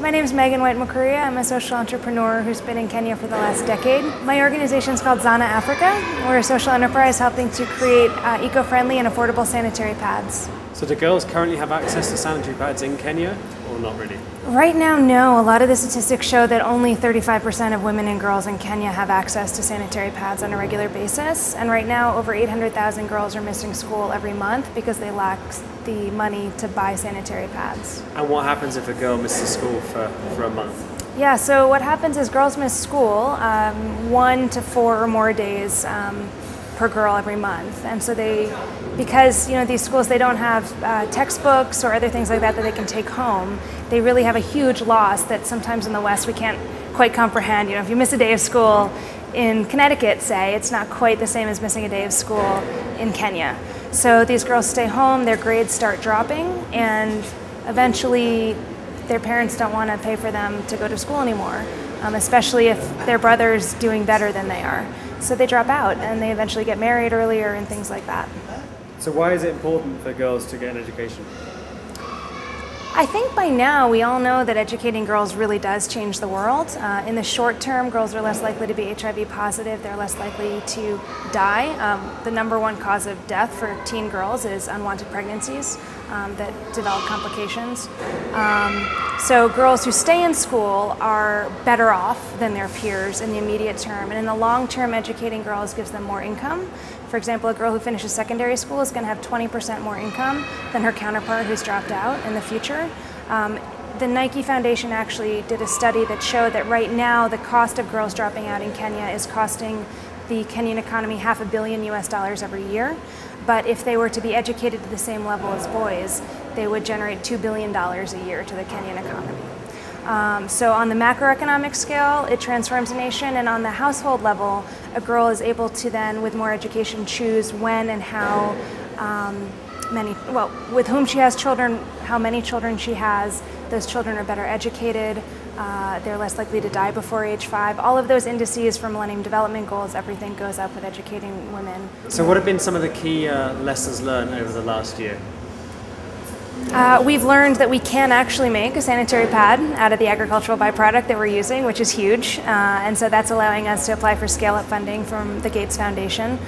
My name is White Mukuria. I'm a social entrepreneur who's been in Kenya for the last decade. My organization is called ZanaAfrica. We're a social enterprise helping to create eco-friendly and affordable sanitary pads. So do girls currently have access to sanitary pads in Kenya, or not really? Right now, no. A lot of the statistics show that only 35% of women and girls in Kenya have access to sanitary pads on a regular basis. And right now, over 800,000 girls are missing school every month because they lack the money to buy sanitary pads. And what happens if a girl misses school for a month? Yeah, so what happens is girls miss school 1 to 4 or more days per girl every month. And so because these schools, they don't have textbooks or other things like that they can take home, they really have a huge loss that sometimes in the West we can't quite comprehend. If you miss a day of school in Connecticut, say, it's not quite the same as missing a day of school in Kenya. So these girls stay home, their grades start dropping, and eventually their parents don't want to pay for them to go to school anymore, especially if their brother's doing better than they are. So they drop out and they eventually get married earlier and things like that. So why is it important for girls to get an education? I think by now we all know that educating girls really does change the world. In the short term, girls are less likely to be HIV positive, they're less likely to die. The #1 cause of death for teen girls is unwanted pregnancies that develop complications. So girls who stay in school are better off than their peers in the immediate term, and in the long term, educating girls gives them more income. For example, a girl who finishes secondary school is going to have 20% more income than her counterpart who's dropped out in the future. The Nike Foundation actually did a study that showed that right now the cost of girls dropping out in Kenya is costing the Kenyan economy $500 million every year. But if they were to be educated to the same level as boys, they would generate $2 billion a year to the Kenyan economy. So on the macroeconomic scale, it transforms a nation, and on the household level, a girl is able to then, with more education, choose when and how with whom she has children, how many children she has. Those children are better educated, they're less likely to die before age 5. All of those indices for Millennium Development Goals, everything goes up with educating women. So what have been some of the key lessons learned over the last year? We've learned that we can actually make a sanitary pad out of the agricultural byproduct that we're using, which is huge. And so that's allowing us to apply for scale-up funding from the Gates Foundation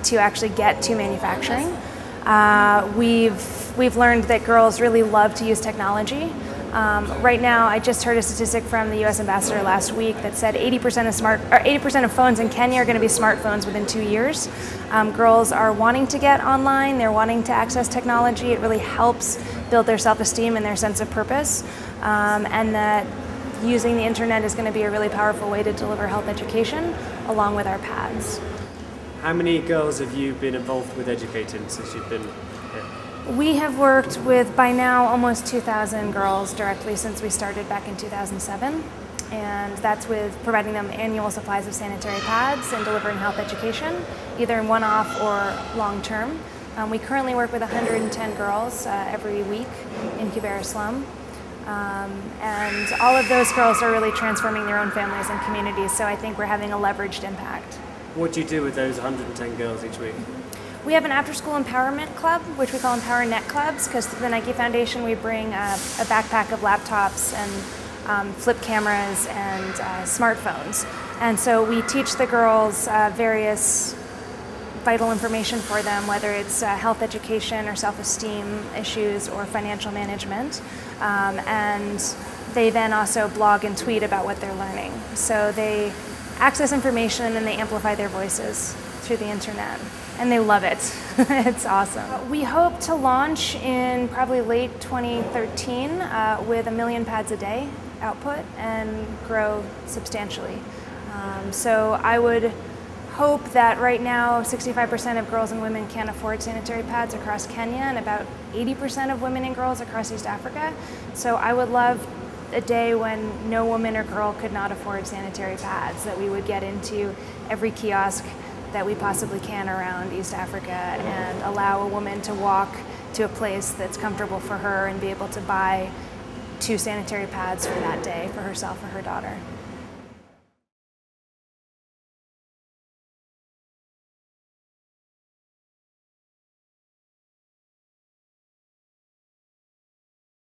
to actually get to manufacturing. We've learned that girls really love to use technology. Right now, I just heard a statistic from the U.S. ambassador last week that said 80% of phones in Kenya are going to be smartphones within 2 years. Girls are wanting to get online, they're wanting to access technology. It really helps build their self-esteem and their sense of purpose, and that using the internet is going to be a really powerful way to deliver health education along with our pads. How many girls have you been involved with educating since you've been here? We have worked with, by now, almost 2,000 girls directly since we started back in 2007. And that's with providing them annual supplies of sanitary pads and delivering health education, either in one-off or long-term. We currently work with 110 girls every week in Kibera slum. And all of those girls are really transforming their own families and communities, so I think we're having a leveraged impact. What do you do with those 110 girls each week? We have an after-school empowerment club, which we call Empower Net Clubs, because through the Nike Foundation we bring a backpack of laptops and flip cameras and smartphones. And so we teach the girls various vital information for them, whether it's health education or self-esteem issues or financial management. And they then also blog and tweet about what they're learning. So they access information and they amplify their voices through the internet. And they love it. It's awesome. We hope to launch in probably late 2013 with 1 million pads a day output and grow substantially. So I would hope that right now 65% of girls and women can't afford sanitary pads across Kenya and about 80% of women and girls across East Africa. So I would love a day when no woman or girl could not afford sanitary pads, that we would get into every kiosk that we possibly can around East Africa and allow a woman to walk to a place that's comfortable for her and be able to buy 2 sanitary pads for that day for herself or her daughter.